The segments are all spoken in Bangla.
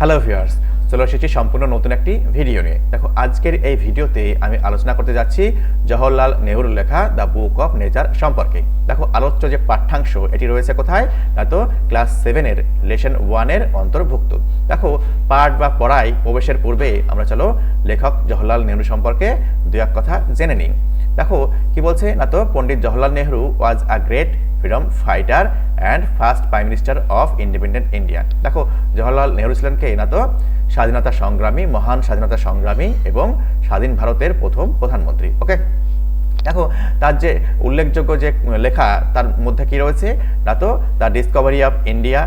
হ্যালো ভিউয়ার্স, চলে এসেছি সম্পূর্ণ নতুন একটি ভিডিও নিয়ে। দেখো, আজকের এই ভিডিওতে আমি আলোচনা করতে যাচ্ছি জওহরলাল নেহরুর লেখা দ্য বুক অফ নেচার সম্পর্কে। দেখো, আলোচ্য যে পাঠ্যাংশ এটি রয়েছে কোথায়, তা তো ক্লাস 7-এর লেসন 1-এর অন্তর্ভুক্ত। দেখো, পাঠ বা পড়ায় প্রবেশের পূর্বে আমরা চলো লেখক জওহরলাল নেহরু সম্পর্কে দু এক কথা জেনে নিই। দেখো কি বলছে না, তো Pandit Jawaharlal Nehru was a great freedom fighter and first prime minister of independent India. দেখো, জওহরলাল নেহরু ছিলেন কে না, তো স্বাধীনতা সংগ্রামী, মহান স্বাধীনতা সংগ্রামী এবং স্বাধীন ভারতের প্রথম প্রধানমন্ত্রী। ওকে, দেখো তার যে উল্লেখযোগ্য যে লেখা তার মধ্যে কি রয়েছে না, তো the Discovery of India,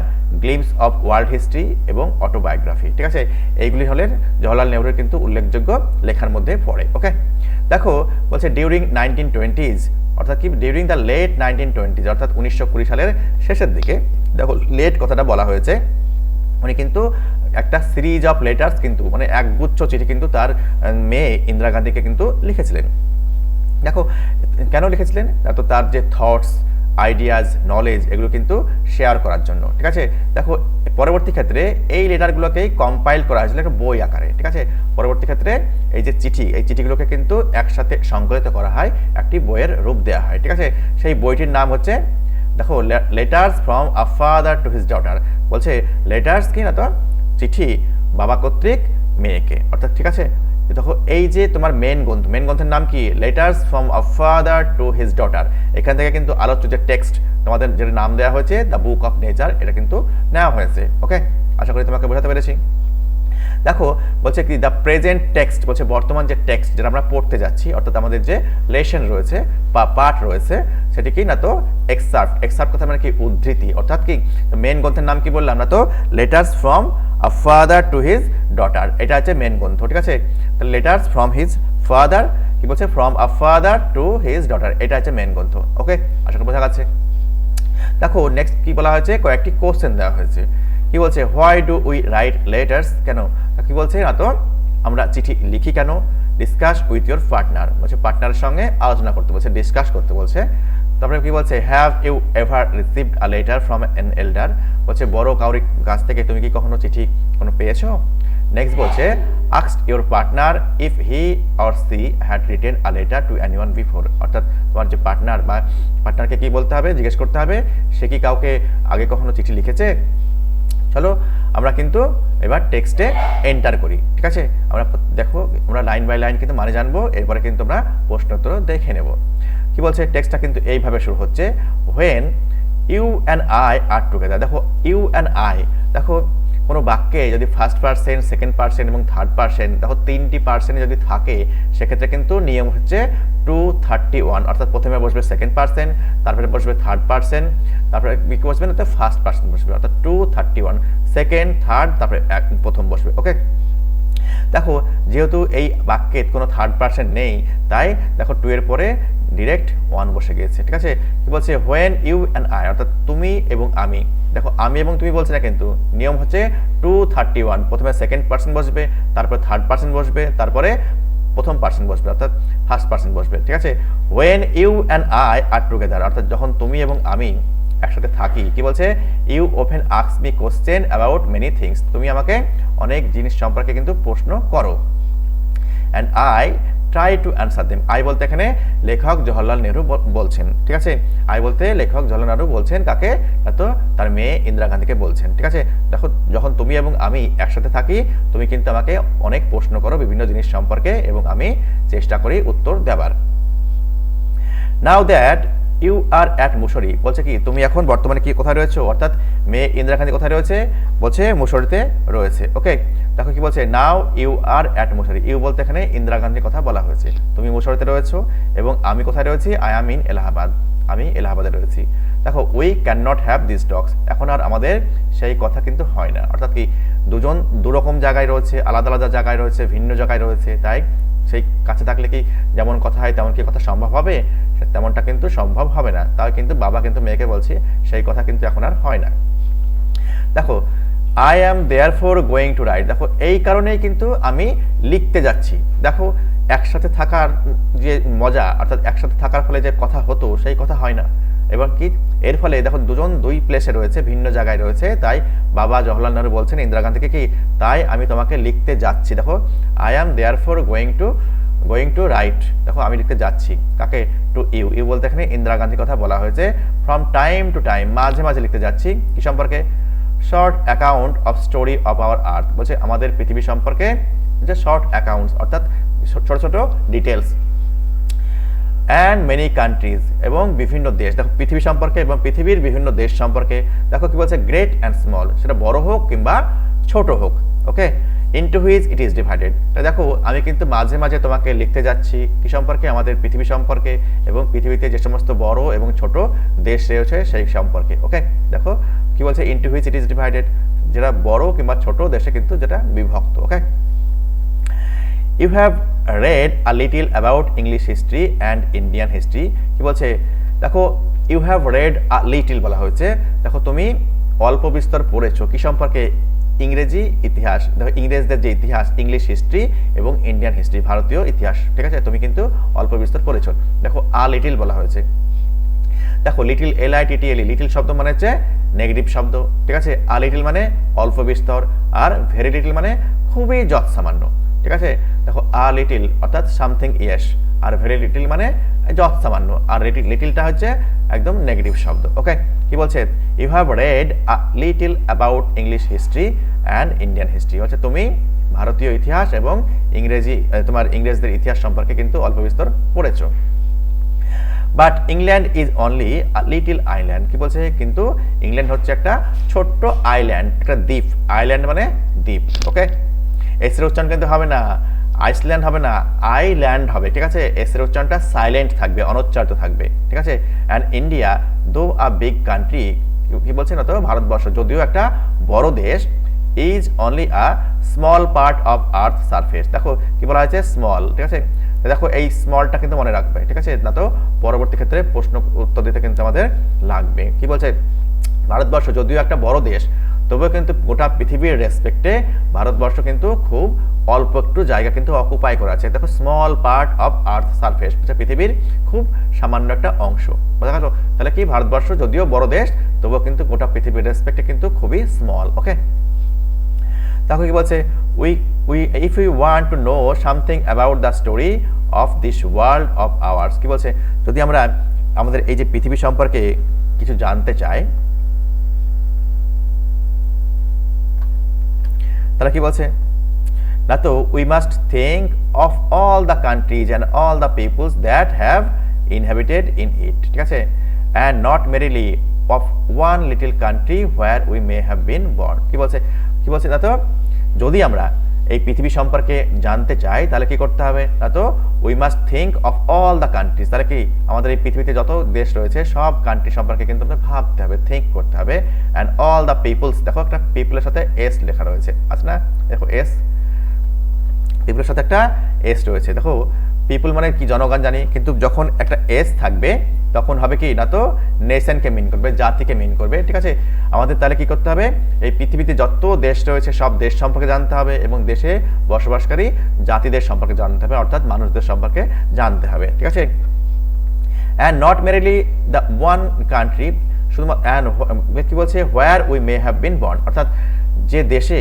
glimpse of world history এবং অটোবায়োগ্রাফি। ঠিক আছে, এইগুলি হলেন জওহরলাল নেহরুর কিন্তু উল্লেখযোগ্য লেখার মধ্যে পড়ে। ওকে, দেখো বলছে ডিউরিং 1920s, অর্থাৎ কি ডিউরিং দ্য লেট 1920s, অর্থাৎ 1920 সালের শেষের দিকে। দেখো, লেট কথাটা বলা হয়েছে, উনি কিন্তু একটা সিরিজ অফ লেটার্স কিন্তু মানে একগুচ্ছ চিঠি কিন্তু তার মেয়ে ইন্দিরা গান্ধীকে কিন্তু লিখেছিলেন। দেখো কেন লিখেছিলেন, তো তার যে থটস, আইডিয়াজ, নলেজ এগুলো কিন্তু শেয়ার করার জন্য। ঠিক আছে, দেখো পরবর্তী ক্ষেত্রে এই লেটারগুলোকেই কম্পাইল করা হয়েছিল একটা বই আকারে। ঠিক আছে, পরবর্তী ক্ষেত্রে এই যে চিঠি, এই চিঠিগুলোকে কিন্তু একসাথে সংকলিত করা হয়, একটি বইয়ের রূপ দেওয়া হয়। ঠিক আছে, সেই বইটির নাম হচ্ছে, দেখো, letters from a father to his daughter. বলছে লেটার্স কি না, তো চিঠি বাবা কর্তৃক মেয়েকে, অর্থাৎ ঠিক আছে। দেখো এই যে তোমার মেন গ্রন্থের নাম কি, letters from a father to his daughter. এখান থেকে কিন্তু আলোচ্য যে টেক্সট তোমাদের যেটা নাম দেওয়া হয়েছে দ্য বুক অফ নেচার, এটা কিন্তু নেওয়া হয়েছে। ওকে, আশা করি তোমাকে বোঝাতে পেরেছি। দেখো বলছে কি দ্য প্রেজেন্ট টেক্সট, বলছে বর্তমান যে টেক্সট যেটা আমরা পড়তে যাচ্ছি, অর্থাৎ আমাদের যে লেসন রয়েছে বা পাঠ রয়েছে, সেটি কি না, তো এক্সার্ট কথা মানে কি উদ্ধৃতি, অর্থাৎ কি মেন গ্রন্থের নাম কি বললাম না, তো letters from a father to his daughter, এটা হচ্ছে মেন গ্রন্থ। ঠিক আছে, লেটার্স ফ্রম হিজ ফাদার, কি বলছে from a father to his daughter, এটা হচ্ছে মেন গ্রন্থ। ওকে, আশা করি বোঝা যাচ্ছে। দেখো নেক্সট কি বলা হয়েছে, কয়েকটি কোশ্চেন দেওয়া হয়েছে। কি বলছে, why do we write letters, কেন কি বলছে না, তো আমরা চিঠি লিখি কেন। ডিসকাস উইথ ইউর পার্টনার, বলছে পার্টনারের সঙ্গে আলোচনা করতে বলছে, ডিসকাস করতে বলছে। তারপরে কি বলছে, have you ever received a letter from an elder, বলছে বড় কাউরি কাছ থেকে তুমি কি কখনো চিঠি কোনো পেয়েছো। নেক্সট বলছে, asked your partner if he or she had written a letter to anyone before, অর্থাৎ তোমার যে পার্টনার বা পার্টনারকে কি বলতে হবে, জিজ্ঞেস করতে হবে সে কি কাউকে আগে কখনো চিঠি লিখেছে। চলো আমরা কিন্তু এবার টেক্সটে এন্টার করি। ঠিক আছে, আমরা দেখো আমরা লাইন বাই লাইন কিন্তু মানে জানবো, এরপরে কিন্তু আমরা প্রশ্নোত্তর দেখে নেব। কি বলছে, টেক্সটটা কিন্তু এইভাবে শুরু হচ্ছে, when you and I are together. দেখো ইউ অ্যান্ড আই, দেখো কোনো বাক্যে যদি ফার্স্ট পারসন, সেকেন্ড পারসন এবং থার্ড পারসন, দেখো তিনটি পারসন যদি থাকে, সেক্ষেত্রে কিন্তু নিয়ম হচ্ছে 231, অর্থাৎ প্রথমে বসবে সেকেন্ড পারসন, তারপরে বসবে থার্ড পারসন, তারপরে কি বসবে না, তো ফার্স্ট পারসন বসবে, অর্থাৎ 231, সেকেন্ড, থার্ড, তারপরে প্রথম বসবে। ওকে, দেখো যেহেতু এই বাক্যে কোনো থার্ড পারসন নেই, তাই দেখো 2 এর পরে ডিরেক্ট 1 বসে গিয়েছে। ঠিক আছে, কি বলছে, হোয়েন ইউ অ্যান্ড আই, অর্থাৎ তুমি এবং আমি। দেখো আমি এবং তুমি বলছে না, কিন্তু নিয়ম হচ্ছে 231, প্রথমে সেকেন্ড পারসন বসবে, তারপরে থার্ড পারসন বসবে, তারপরে প্রথম পারসন বসবে, অর্থাৎ ফার্স্ট পারসন বসবে। ঠিক আছে, when you and I are together, অর্থাৎ যখন তুমি এবং আমি একসাথে থাকি। কি বলছে, you often ask me question about many things, তুমি আমাকে অনেক জিনিস সম্পর্কে কিন্তু প্রশ্ন করো। And I try to answer them, I বলতে এখানে লেখক জওহরলাল নেহরু বলছেন। ঠিক আছে, আই বলতে লেখক জওহরলাল নেহরু বলছেন কাকে, তো তার মেয়ে ইন্দিরা গান্ধীকে বলছেন। ঠিক আছে, দেখো যখন তুমি এবং আমি একসাথে থাকি, তুমি কিন্তু আমাকে অনেক প্রশ্ন করো বিভিন্ন জিনিস সম্পর্কে, এবং আমি চেষ্টা করি উত্তর দেবার। Now that you are at Mussoorie, বলছে কি তুমি এখন বর্তমানে কি কোথায় রয়েছে, অর্থাৎ মেয়ে ইন্দিরা গান্ধী কোথায় রয়েছে, বলছে মুসরিতে রয়েছে। ওকে, দেখো কি বলছে, now you are at Mussoorie, you বলতে এখানে ইন্দিরা গান্ধীর কথা বলা হয়েছে, তুমি মুসরিতে রয়েছো এবং আমি কোথায় রয়েছি, আই অ্যাম ইন এলাহাবাদ, আমি এলাহাবাদে রয়েছি। দেখো we can not have this talks, এখন আর আমাদের সেই কথা কিন্তু হয় না, অর্থাৎ কি দুজন দুরকম জায়গায় রয়েছে, আলাদা আলাদা জায়গায় রয়েছে, ভিন্ন জায়গায় রয়েছে, তাই সেই কাছে থাকলে কি যেমন কথা হয় তেমন কি কথা সম্ভব হবে, তেমনটা কিন্তু সম্ভব হবে না। তাই কিন্তু বাবা কিন্তু মেয়েকে বলছে সেই কথা কিন্তু এখন আর হয় না। দেখো I am therefore going to right, দেখো এই কারণেই কিন্তু আমি লিখতে যাচ্ছি। দেখো একসাথে থাকার যে মজা, অর্থাৎ একসাথে থাকার ফলে যে কথা হতো সেই কথা হয় না, এবং কি এর ফলে দেখো দুজন দুই প্লেসে রয়েছে, ভিন্ন জায়গায় রয়েছে, তাই বাবা জওহরলাল নেহরু বলছেন ইন্দিরা গান্ধীকে কি, তাই আমি তোমাকে লিখতে যাচ্ছি। দেখো I am therefore going to right, দেখো আমি লিখতে যাচ্ছি কাকে, টু ইউ। ইউ বলতে এখানে ইন্দিরা গান্ধীর কথা বলা হয়েছে। ফ্রম টাইম টু টাইম, মাঝে মাঝে লিখতে যাচ্ছি কি সম্পর্কে, short account of story of our earth, বলছে আমাদের পৃথিবী সম্পর্কে যে শর্ট অ্যাকাউন্টস অর্থাৎ ছোট ছোট ডিটেলস। অ্যান্ড মেনি কান্ট্রিজ, এবং বিভিন্ন দেশ, দেখো পৃথিবী সম্পর্কে এবং পৃথিবীর বিভিন্ন দেশ সম্পর্কে। দেখো কি বলছে, গ্রেট অ্যান্ড স্মল, সেটা বড় হোক কিংবা ছোট হোক, okay, into which it is divided. দেখো আমি কিন্তু মাঝে মাঝে তোমাকে লিখতে যাচ্ছি কি সম্পর্কে, আমাদের পৃথিবী সম্পর্কে এবং পৃথিবীতে যে সমস্ত বড় এবং ছোট দেশ রয়েছে সেই সম্পর্কে, ওকে। দেখো কি বলছে, into which it is divided, যেটা বড় কিংবা ছোট দেশে কিন্তু যেটা বিভক্ত, okay. You have read a little about English history and Indian history, কি বলছে, দেখো you have read a little বলা হয়েছে, দেখো তুমি অল্প বিস্তর পড়েছো কি সম্পর্কে, ইংরেজি ইতিহাস, দেখো ইংরেজদের যে ইতিহাস, ইংলিশ হিস্ট্রি এবং ইন্ডিয়ান হিস্ট্রি, ভারতীয় ইতিহাস, ঠিক আছে, তুমি কিন্তু অল্প বিস্তর পড়েছো। দেখো আ লিটিল বলা হয়েছে, দেখো লিটিল LITTLE, লিটিল শব্দ মানে হচ্ছে নেগেটিভ শব্দ, ঠিক আছে। আ লিটিল মানে অল্প বিস্তর, আর ভেরি লিটিল মানে খুবই যৎ সামান্য, ঠিক আছে। দেখো আ লিটিল অর্থাৎ something yes, are very little মানে যৎ সামান্য, আর লিটিলটা হচ্ছে একদম নেগেটিভ শব্দ, ওকে। কি বলছে, you have read a little about English history and Indian history, হচ্ছে তুমি ভারতীয় ইতিহাস এবং তোমার ইংরেজদের ইতিহাস সম্পর্কে কিন্তু অল্প বিস্তর পড়েছো। But England is only a little island, কি বলছে, কিন্তু ইংল্যান্ড হচ্ছে একটা ছোট্ট আইল্যান্ড, একটা দ্বীপ, আইল্যান্ড মানে দ্বীপ, ওকে। এস এর উচ্চারণ কিন্তু হবে না আইসল্যান্ড হবে না, আইল্যান্ড হবে, ঠিক আছে। এস এর উচ্চারণটা সাইলেন্ট থাকবে, অনুচ্চারিত থাকবে, ঠিক আছে। অ্যান্ড ইন্ডিয়া দো আ বিগ কান্ট্রি, কি বলছে না তো, ভারতবর্ষ যদিও একটা বড় দেশ, is only a small part of earth surface, দেখো কি বলা হয়েছে, স্মল, ঠিক আছে। দেখো এই স্মলটা কিন্তু মনে রাখবে, ঠিক আছে, না তো পরবর্তী ক্ষেত্রে প্রশ্ন উত্তর দিতে কিন্তু আমাদের লাগবে। কি বলছে, ভারতবর্ষ যদিও একটা বড় দেশ, তবুও কিন্তু গোটা পৃথিবীর রেসপেক্টে ভারতবর্ষ কিন্তু খুব অল্প একটু জায়গা কিন্তু অকুপাই করা আছে। দেখো small part of earth surface, পৃথিবীর খুব সামান্য একটা অংশ, বোঝা গেল। তাহলে কি, ভারতবর্ষ যদিও বড় দেশ, তবুও কিন্তু গোটা পৃথিবীর রেসপেক্টে কিন্তু খুবই স্মল, ওকে। তাহলে কি বলছে, if we want to know something about the story of this world of ours, কি বলছে, যদি আমরা আমাদের এই যে পৃথিবী সম্পর্কে কিছু জানতে চাই, তাহলে কি বলছে, না তো we must think of all the countries and all the peoples that have inhabited in it, ঠিক আছে, and not merely of one little country where we may have been born, কি বলছে না তো, যদি আমরা এই পৃথিবী সম্পর্কে জানতে চাই তাহলে কি করতে হবে, না তো we must think of all the countries, তাহলে কি আমাদের এই পৃথিবীতে যত দেশ রয়েছে সব কান্ট্রি সম্পর্কে কিন্তু আমাদের ভাবতে হবে, থিঙ্ক করতে হবে। অ্যান্ড অল দ্য পিপলস, দেখো একটা পিপলের সাথে এস লেখা রয়েছে, আছে না, দেখো এস, পিপলের সাথে একটা এস রয়েছে। দেখো পিপল মানে কি, জনগণ জানি, কিন্তু যখন একটা এস থাকবে তখন হবে কি, না তো নেশনকে মিন করবে, জাতিকে মিন করবে, ঠিক আছে। আমাদের তাহলে কি করতে হবে, এই পৃথিবীতে যত দেশ রয়েছে সব দেশ সম্পর্কে জানতে হবে এবং দেশে বসবাসকারী জাতিদের সম্পর্কে জানতে হবে, অর্থাৎ মানুষদের সম্পর্কে জানতে হবে, ঠিক আছে। And not merely the one country, শুধুমাত্র কি বলছে, where we may have been born, অর্থাৎ যে দেশে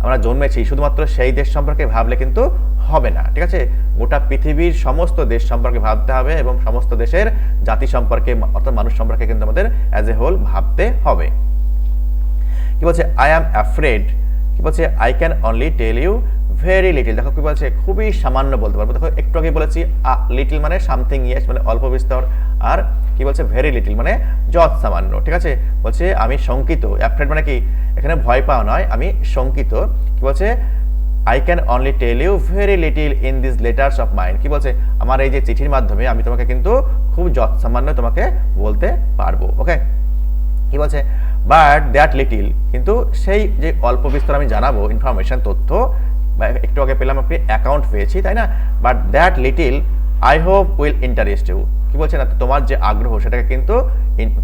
আমরা জন্মেছি শুধুমাত্র সেই দেশ সম্পর্কে ভাবলে কিন্তু হবে না, ঠিক আছে। গোটা পৃথিবীর সমস্ত দেশ সম্পর্কে ভাবতে হবে এবং সমস্ত দেশের জাতি সম্পর্কে অর্থাৎ মানুষ সম্পর্কে কিন্তু আমাদের অ্যাজ এ হোল ভাবতে হবে। কি বলছে, আই অ্যাম অ্যাফ্রেড, কি বলছে, I can only tell you very little, দেখো কি বলছে, খুবই সামান্য বলতে পারবো। দেখো একটু আগে বলেছি লিটিল মানে সামথিং ইয়েস মানে অল্প বিস্তর, আর কি বলছে ভেরি লিটিল মানে যৎ সামান্য, ঠিক আছে। বলছে আমি শঙ্কিত, অ্যাফ্রেড মানে কি, এখানে ভয় পাওয়া নয়, আমি শঙ্কিত। কি বলছে, I can only tell you very little in these letters of mine, কি বলছে, আমার এই যে চিঠির মাধ্যমে আমি তোমাকে কিন্তু খুব যৎ সামান্য তোমাকে বলতে পারবো, ওকে। কি বলছে, বাট দ্যাট লিটিল, কিন্তু সেই যে অল্প বিস্তর আমি জানাবো ইনফরমেশন, তথ্য, একটু আগে পেলাম আপনি অ্যাকাউন্ট পেয়েছি, তাই না, but that little I hope will interest you, কি বলছে না, তোমার যে আগ্রহ সেটাকে কিন্তু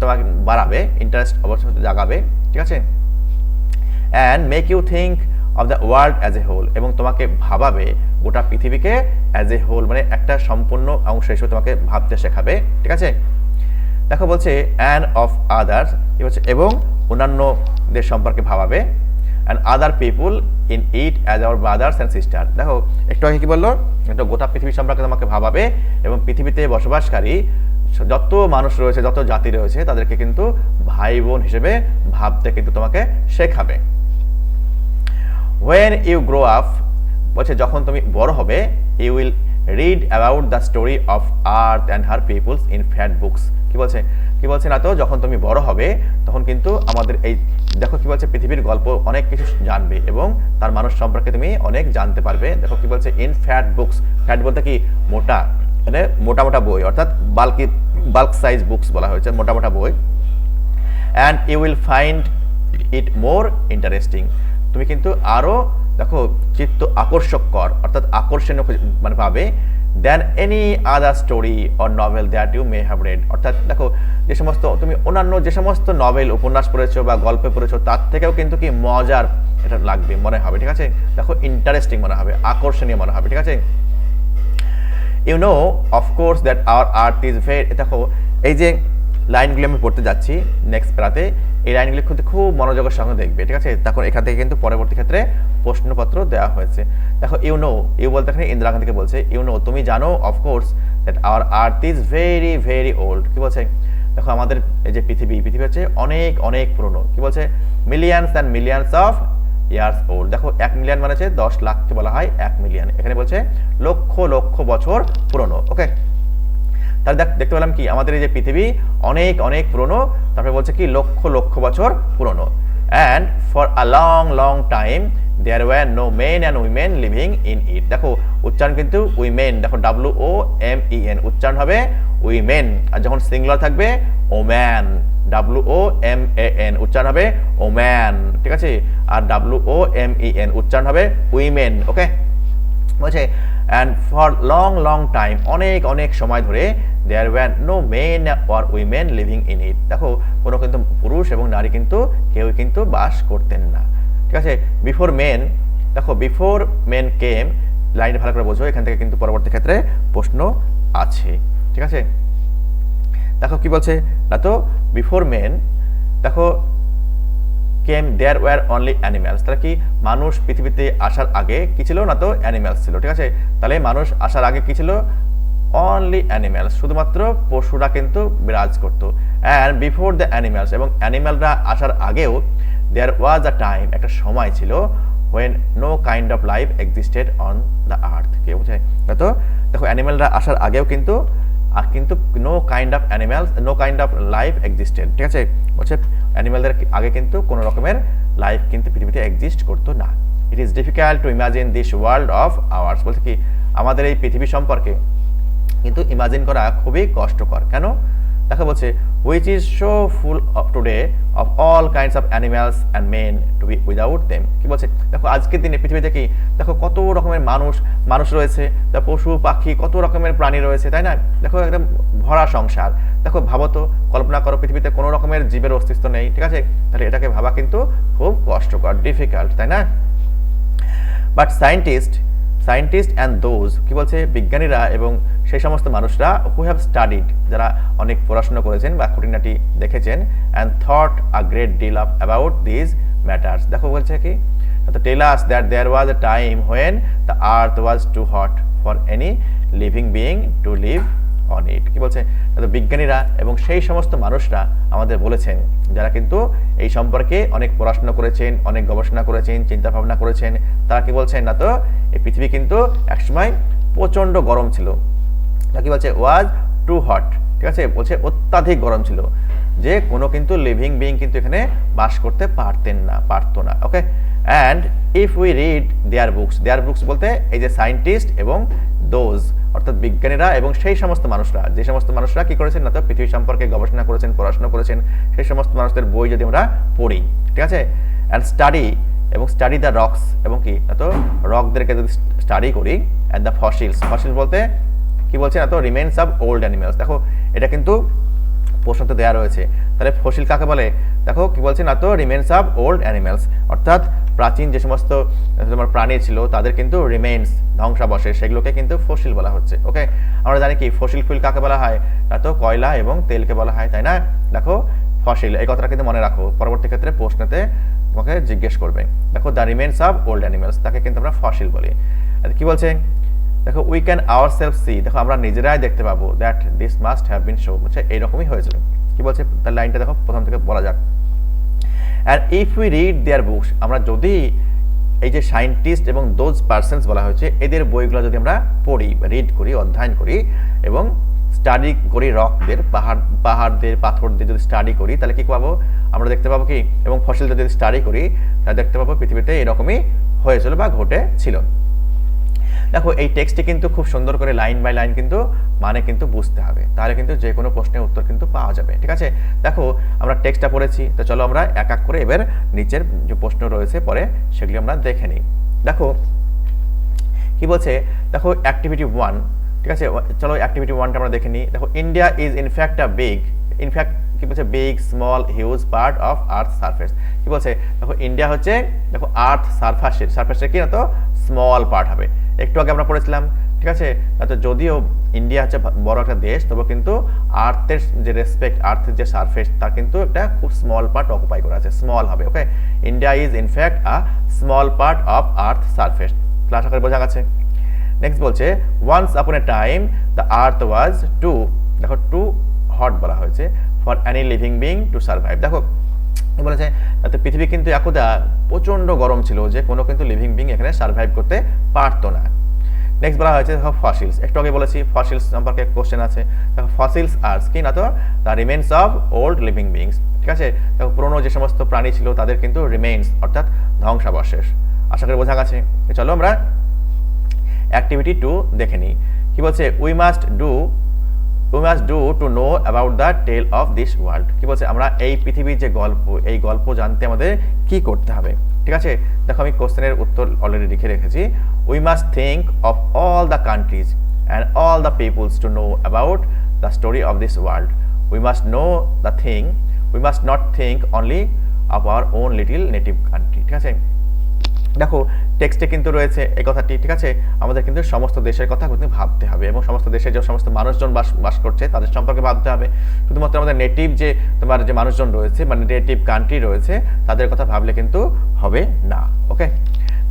তোমাকে বাড়াবে, ইন্টারেস্ট অবশ্যই জাগাবে, ঠিক আছে। And make you think of the world as a whole, এবং তোমাকে ভাবাবে গোটা পৃথিবীকে অ্যাজ এ হোল মানে একটা সম্পূর্ণ অংশ হিসেবে তোমাকে ভাবতে শেখাবে, ঠিক আছে। দেখো বলছে অ্যান্ড অফ আদার্স, কি বলছে এবং অন্যান্যদের সম্পর্কে ভাবাবে, and other people in it as our brothers and sister. দেখো একটু আগে কি বললো, একটা গোটা পৃথিবী সম্পর্কে তোমাকে ভাবাবে এবং পৃথিবীতে বসবাসকারী যত মানুষ রয়েছে, যত জাতি রয়েছে তাদেরকে কিন্তু ভাই বোন হিসেবে ভাবতে কিন্তু তোমাকে শেখাবে। When you grow up, বলছে যখন তুমি বড় হবে, you will read about the story of earth and her peoples in fat books। কি বলছে না তো, যখন তুমি বড় হবে তখন কিন্তু আমাদের এই দেখো কি বলছে পৃথিবীর গল্প অনেক কিছু জানবে এবং তার মানুষ সম্পর্কে তুমি অনেক জানতে পারবে। দেখো কি বলছে ইন ফ্যাট বুকস, ফ্যাট বলতে কি মোটা, মানে মোটা মোটা বই, অর্থাৎ বাল্ক সাইজ বুকস বলা হয়েছে, মোটা মোটা বই। And you will find it more interesting, তুমি কিন্তু আরো দেখো চিত্ত আকর্ষককর অর্থাৎ আকর্ষণীয় মানে পাবে than any other story or novel that you may have read. অর্থাৎ দেখো যে সমস্ত তুমি অন্যান্য যে সমস্ত নভেল উপন্যাস পড়েছো বা গল্পে পড়েছো তার থেকেও কিন্তু কি মজার এটা লাগবে মনে হবে, ঠিক আছে। দেখো ইন্টারেস্টিং মনে হবে, আকর্ষণীয় মনে হবে, ঠিক আছে। You know of course that our earth is very, দেখো এই যে লাইনগুলি আমি পড়তে যাচ্ছি নেক্সট প্যারাতে, এই লাইনগুলি কিন্তু খুব মনোযোগের সঙ্গে দেখবে, ঠিক আছে। তখন এখান থেকে কিন্তু পরবর্তী ক্ষেত্রে প্রশ্নপত্র দেওয়া হয়েছে। দেখো ইউ নো, ইউ বলতে এখানে ইন্দিরা গান্ধীকে বলছে, ইউ নো তুমি জানো of course that our earth is very very old. কি বলছে, দেখো আমাদের এই যে পৃথিবী হচ্ছে অনেক অনেক পুরনো। কি বলছে millions and millions of years old. দেখো 1 মিলিয়ন মানে হচ্ছে 10 লাখকে বলা হয় 1 মিলিয়ন, এখানে বলছে লক্ষ লক্ষ বছর পুরনো। ওকে, তাহলে দেখতে পেলাম কি আমাদের এই যে পৃথিবী অনেক অনেক পুরনো, তারপরে বলছে কি লক্ষ লক্ষ বছর পুরনো। And for a long long time there were no men and women living in it. দেখো উচ্চারণ কিন্তু উইমেন, দেখো WOMEN উচ্চারণ হবে উইমেন, আর যখন সিঙ্গুলার থাকবে ওম্যান, WOMAN উচ্চারণ হবে ওম্যান, ঠিক আছে। আর WOMEN উচ্চারণ হবে উইমেন। ওকে, বলছে and for long long time অনেক অনেক সময় ধরে there were no men or women living in it. দেখো কোনো কিন্তু পুরুষ এবং নারী কিন্তু কেউ কিন্তু বাস করতেন না, ঠিক আছে। বিফোর মেন, দেখো বিফোর মেন কেম, লাইন ভালো করে বোঝো, এখান থেকে কিন্তু পরবর্তী ক্ষেত্রে প্রশ্ন আছে, ঠিক আছে। দেখো কি বলছে না তো বিফোর মেন, দেখো কেম দেয়ার ওয়ার অনলি অ্যানিম্যালস। তাহলে কি মানুষ পৃথিবীতে আসার আগে কি ছিল না তো অ্যানিম্যালস ছিল, ঠিক আছে। তাহলে মানুষ আসার আগে কি ছিল অনলি অ্যানিম্যালস, শুধুমাত্র পশুরা কিন্তু বিরাজ করতো। অ্যান্ড বিফোর দ্য অ্যানিম্যালস, এবং অ্যানিম্যালরা আসার আগেও দেয়ার ওয়াজ আ টাইম, একটা সময় ছিল when no kind of life existed on the earth। কে বুঝে তো দেখো অ্যানিম্যালরা আসার আগেও কিন্তু no kind of animals, no kind of life existed, ঠিক আছে। বলছে অ্যানিম্যালদের আগে কিন্তু কোনো রকমের লাইফ কিন্তু পৃথিবীতে এক্সিস্ট করতো না। It is difficult to imagine this world of hours. বলছে কি আমাদের এই পৃথিবী সম্পর্কে কিন্তু ইমাজিন করা খুবই কষ্টকর। কেন? দেখো বলছে which is so full of today of all kinds of animals and men to be without them। কি বলছে দেখো আজকের দিনে পৃথিবীতে কি দেখো কত রকমের মানুষ রয়েছে, পশু পাখি কত রকমের প্রাণী রয়েছে, তাই না। দেখো একদম ভরা সংসার। দেখো ভাবো তো, কল্পনা করো পৃথিবীতে কোনো রকমের জীবের অস্তিত্ব নেই, ঠিক আছে। তাহলে এটাকে ভাবা কিন্তু খুব কষ্টকর, ডিফিকাল্ট, তাই না। বাট সায়েন্টিস্ট অ্যান্ড দোজ, কি বলছে বিজ্ঞানীরা এবং সেই সমস্ত মানুষরা হু হ্যাভ স্টাডিড, যারা অনেক পড়াশোনা করেছেন বা খুঁটিনাটি দেখেছেন, and thought a great deal of about these matters. দেখো বলছে কি tell us that there was a time when the earth was too hot for any living being to live on it. কি বলছে বিজ্ঞানীরা এবং সেই সমস্ত মানুষরা আমাদের বলেছেন যারা কিন্তু এই সম্পর্কে অনেক পড়াশোনা করেছেন, অনেক গবেষণা করেছেন, চিন্তা ভাবনা করেছেন, তারা কি বলছেন না তো এই পৃথিবী কিন্তু একসময় প্রচন্ড গরম ছিল। কি বলছে ওয়াজ টু হট, ঠিক আছে, বলছে অত্যাধিক গরম ছিল, যে কোনো কিন্তু লিভিং বিইং কিন্তু এখানে বাস করতে পারতো না। Okay, and if we read their books বলতে এই যে সায়েন্টিস্ট এবং দোজ অর্থাৎ বিজ্ঞানীরা এবং সেই সমস্ত মানুষরা, যে সমস্ত মানুষরা কি করেছেন না তো পৃথিবী সম্পর্কে গবেষণা করেছেন, পড়াশোনা করেছেন, সেই সমস্ত মানুষদের বই যদি আমরা পড়ি, ঠিক আছে। অ্যান্ড স্টাডি দ্য রকস, এবং কি না তো রকদেরকে যদি স্টাডি করি, অ্যান্ড দ্য ফসিলস বলতে কি বলছে না তো রিমেন্স অফ ওল্ড অ্যানিমেলস। দেখো এটা কিন্তু প্রশ্নতে দেওয়া রয়েছে। তাহলে ফসিল কাকে বলে? দেখো কি বলছে না তো রিমেন্স অফ ওল্ড অ্যানিমেলস, অর্থাৎ প্রাচীন যে সমস্ত তোমার প্রাণী ছিল তাদের কিন্তু রিমেন্স ধ্বংসাবশেষ সেগুলোকে কিন্তু ফসিল বলা হচ্ছে। ওকে, আমরা জানি কি ফসিল ফুয়েল কাকে বলা হয়? না তো কয়লা এবং তেলকে বলা হয়, তাই না? দেখো ফসিল এই কথাটা কিন্তু মনে রাখো, পরবর্তী ক্ষেত্রে প্রশ্নেতে তোমাকে জিজ্ঞেস করবে। দেখো the remains of old animals তাকে কিন্তু আমরা ফসিল বলি। কি বলছে? দেখো we can ourselves see, দেখো আমরা নিজেরাই দেখতে পাবো that this must have been so, বলছে এইরকমই হয়েছিল। কি বলছে তার লাইনটা দেখো প্রথম থেকে বলা যাক। And if we read their books, আমরা যদি এই যে সায়েন্টিস্ট এবং দোজ পার্সনস বলা হয়েছে এদের বইগুলো যদি আমরা পড়ি, রিড করি, অধ্যয়ন করি এবং স্টাডি করি, রকদের পাহাড়দের পাথরদের যদি স্টাডি করি তাহলে কি পাবো? আমরা দেখতে পাবো কি, এবং ফসিলদের যদি স্টাডি করি তাহলে দেখতে পাবো পৃথিবীতে এরকমই হয়েছিল বা ঘটেছিল। দেখো এই টেক্সটটি কিন্তু খুব সুন্দর করে লাইন বাই লাইন কিন্তু মানে কিন্তু বুঝতে হবে, তাহলে কিন্তু যে কোনো প্রশ্নের উত্তর কিন্তু পাওয়া যাবে। ঠিক আছে, দেখো আমরা টেক্সটটা পড়েছি, তো চলো আমরা এক এক করে এবার নিচের যে প্রশ্ন রয়েছে পরে সেগুলি আমরা দেখে নিই। দেখো কি বলছে, দেখো অ্যাক্টিভিটি 1, ঠিক আছে, চলো অ্যাক্টিভিটি 1টা আমরা দেখে নিই। দেখো India is in fact a big, in fact কি বলছে big small huge part of earth surface. কি বলছে? দেখো ইন্ডিয়া হচ্ছে দেখো আর্থ সারফেসের কি না তো স্মল পার্ট হবে। একটু আগে আমরা পড়েছিলাম, ঠিক আছে, তো যদিও ইন্ডিয়া হচ্ছে বড় একটা দেশ তবে কিন্তু আর্থের যে রেসপেক্ট, আর্থের যে সারফেস তার কিন্তু একটা খুব স্মল পার্ট অকুপাই করে আছে, স্মল হবে। Okay, India is in fact a small part of earth surface. Class আকারে বোঝা গেছে। নেক্সট বলছে once upon a time the earth was too, দেখো টু হট বলা হয়েছে for any living being to survive. দেখো বলেছে পৃথিবী কিন্তু একদা প্রচন্ড গরম ছিল যে কোনো কিন্তু লিভিং বিং এখানে সার্ভাইভ করতে পারতো না। নেক্সট বলা হয়েছে দেখো ফসিলস, একটু আগে বলেছি ফসিলস সম্পর্কে কোশ্চেন আছে। দেখো ফসিলস আর কি না তো the remains of old living beings, ঠিক আছে, দেখো পুরনো যে সমস্ত প্রাণী ছিল তাদের কিন্তু রিমেন্স অর্থাৎ ধ্বংসাবশেষ। আশা করি বোঝা গেছে। চলো আমরা অ্যাক্টিভিটি 2 দেখে নিই। কি বলছে? We must do to know about the tale of this world. কি বলছে? আমরা এই পৃথিবীর যে গল্প, এই গল্প জানতে আমাদের কি করতে হবে। ঠিক আছে, দেখো আমি কোশ্চেনের উত্তর অলরেডি লিখে রেখেছি। We must think of all the countries and all the peoples to know about the story of this world. We must know the thing, we must not think only of our own little native country. ঠিক আছে, দেখো টেক্সটে কিন্তু রয়েছে এই কথাটি। ঠিক আছে, আমাদের কিন্তু সমস্ত দেশের কথা কিন্তু ভাবতে হবে এবং সমস্ত দেশের যে সমস্ত মানুষজন বাস করছে তাদের সম্পর্কে ভাবতে হবে। শুধুমাত্র আমাদের নেটিভ যে তোমার যে মানুষজন রয়েছে মানে নেটিভ কান্ট্রি রয়েছে তাদের কথা ভাবলে কিন্তু হবে না। ওকে,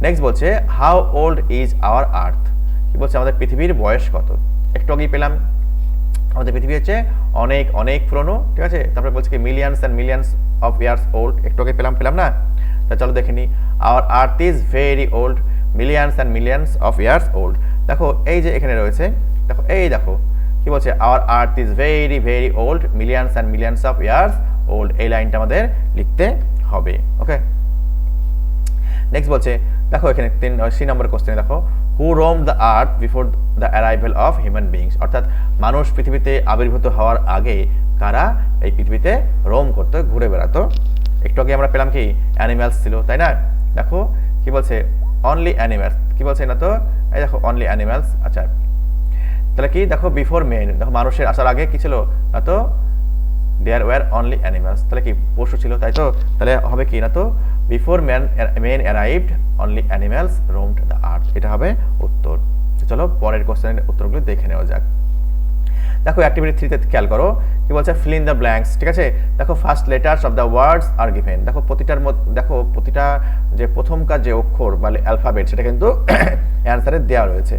নেক্সট বলছে হাউ ওল্ড ইজ আওয়ার আর্থ। কি বলছে? আমাদের পৃথিবীর বয়স কত? একটু আগেই পেলাম আমাদের পৃথিবী হচ্ছে অনেক অনেক পুরনো। ঠিক আছে, তারপরে বলছে কি millions and millions of years old, একটু আগে পেলাম না? তা চলো দেখে নিই। Our earth is very old, millions and millions of years old. দেখো এই যে এখানে রয়েছে, দেখো এই দেখো কি বলছে? Our earth is very very old, millions and millions of years old, এই লাইনটা আমাদের লিখতে হবে। ওকে, নেক্সট বলছে দেখো এখানে 3 নম্বর কোশ্চেন দেখো who roam the earth before the arrival of human beings, অর্থাৎ মানুষ পৃথিবীতে আবির্ভূত হওয়ার আগে কারা এই পৃথিবীতে রোম করতো, ঘুরে বেড়াতো। একটু আগে আমরা পেলাম কি অ্যানিম্যালস ছিল, তাই না? দেখো কি বলছে অনলি অ্যানিম্যালস। কি বলছে না তো এই দেখো অনলি অ্যানিম্যালস। আচ্ছা তাহলে কি দেখো বিফোর মেন, দেখো মানুষের আসার আগে কি ছিল না তো দেয়ার ওয়ার অনলি অ্যানিম্যালস, তাহলে কি পশু ছিল, তাই তো? তাহলে হবে কি না তো before men arrived only animals roamed the earth, এটা হবে উত্তর। চলো পরের কোশ্চেনের উত্তরগুলো দেখে নেওয়া যাক। দেখো অ্যাক্টিভিটি 3 তে খেয়াল করো কি বলছে ফিল ইন দ্য ব্ল্যাঙ্কস। ঠিক আছে, দেখো first letters of the words are given. দেখো প্রতিটা যে প্রথমকার যে অক্ষর বা অ্যালফাবেট সেটা কিন্তু অ্যান্সারে দেওয়া রয়েছে।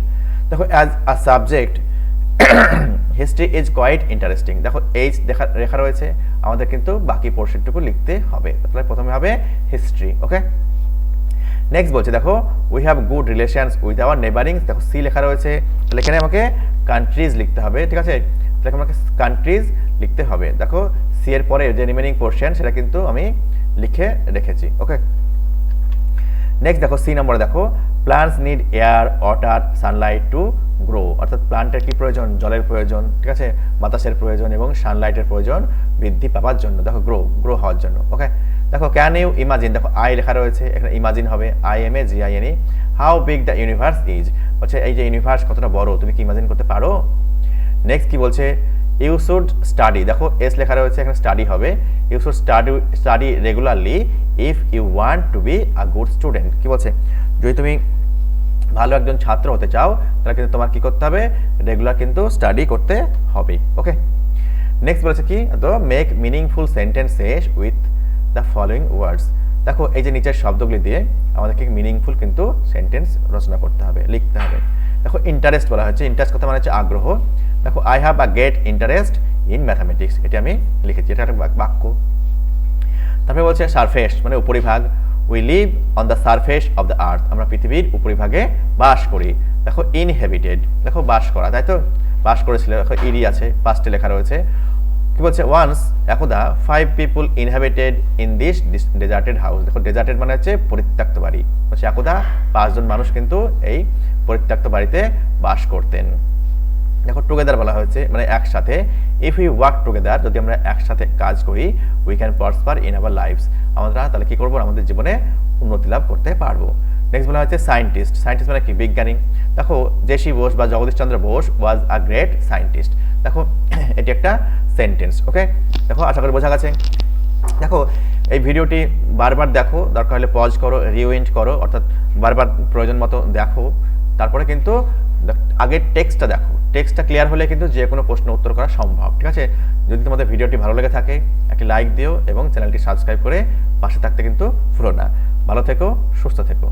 দেখো as a subject history is quite interesting. দেখো এইচ লেখা রয়েছে, আমাদের কিন্তু বাকি পোর্শনটুকু লিখতে হবে। তাহলে প্রথমে হবে হিস্ট্রি। ওকে, নেক্সট বলছে দেখো we have good relations with our neighbourings. দেখো সি লেখা রয়েছে, তাহলে এখানে আমাকে কান্ট্রিজ লিখতে হবে। ঠিক আছে, তাহলে আমাকে কান্ট্রিজ লিখতে হবে। দেখো সি এর পরে যে রিমেনিং পোর্শন সেটা কিন্তু আমি লিখে রেখেছি। ওকে, নেক্সট দেখো সি নম্বরে দেখো plants need air water sunlight to grow, অর্থাৎ প্লান্টের কি প্রয়োজন? জলের প্রয়োজন, ঠিক আছে, বাতাসের প্রয়োজন এবং সানলাইটের প্রয়োজন বৃদ্ধি পাওয়ার জন্য, দেখো গ্রো হওয়ার জন্য। ওকে, দেখো ক্যান ইউ ইমাজিন, দেখো আই লেখা রয়েছে, এখানে ইমাজিন হবে IMAGINE। How big the universe is, বলছে এই যে ইউনিভার্স কতটা বড় তুমি কি ইমাজিন করতে পারো? নেক্সট কি বলছে ইউ শুড স্টাডি, দেখো এস লেখা রয়েছে, এখানে স্টাডি হবে। You should study regularly if you want to be a good student. কি বলছে, যদি তুমি ভালো একজন ছাত্র হতে চাও তাহলে কিন্তু তোমার কি করতে হবে, রেগুলার কিন্তু স্টাডি করতে হবে। ওকে, নেক্সট বলেছে কি, তো make meaningful sentences with the following words. দেখো এই যে নিচের শব্দগুলি দিয়ে আমাদেরকে মিনিংফুল কিন্তু সেন্টেন্স রচনা করতে হবে, লিখতে হবে। দেখো ইন্টারেস্ট বলা হচ্ছে, ইন্টারেস্ট কথা মানে হচ্ছে আগ্রহ। দেখো I have a great interest in mathematics, এটি আমি লিখেছি, এটা একটা বাক্য। তারপরে বলছে সারফেস মানে উপরিভাগ, we live on the surface of the earth, আমরা পৃথিবীর উপরিভাগে বাস করি। দেখো ইনহেবিটেড, দেখো বাস করা, তাই তো, বাস করেছিল। দেখো ইডি আছে, পাস্টে লেখা রয়েছে। কি বলছে, ওয়ান্স একদা 5 people inhabited in this deserted house. দেখো ডেজার্টেড মানে হচ্ছে পরিত্যক্ত বাড়ি, বলছে একদা 5 জন মানুষ কিন্তু এই পরিত্যক্ত বাড়িতে বাস করতেন। দেখো টুগেদার বলা হয়েছে মানে একসাথে, ইফ ইউ ওয়ার্ক টুগেদার, যদি আমরা একসাথে কাজ করি, we can prosper in our lives, আমরা তাহলে কি করবো, আমাদের জীবনে উন্নতি লাভ করতে পারবো। নেক্সট বলা হচ্ছে সায়েন্টিস্ট, সায়েন্টিস্ট মানে কি, বিজ্ঞানী। দেখো জেসি বোস বা জগদীশ চন্দ্র বোস ওয়াজ আ গ্রেট সায়েন্টিস্ট। দেখো এটি একটা সেন্টেন্স। ওকে, দেখো আশা করি বোঝা গেছে। দেখো এই ভিডিওটি বারবার দেখো, দরকার হলে পজ করো, রিউইন্ড করো, অর্থাৎ বারবার প্রয়োজন মতো দেখো। তারপরে কিন্তু আগের টেক্সটটা দেখো, টেক্সটটা ক্লিয়ার হলে কিন্তু যে কোনো প্রশ্ন উত্তর করা সম্ভব। ঠিক আছে, যদি তোমাদের ভিডিওটি ভালো লেগে থাকে একটি লাইক দিও এবং চ্যানেলটি সাবস্ক্রাইব করে পাশে থাকতে কিন্তু ভুলো না। ভালো থেকো, সুস্থ থেকো।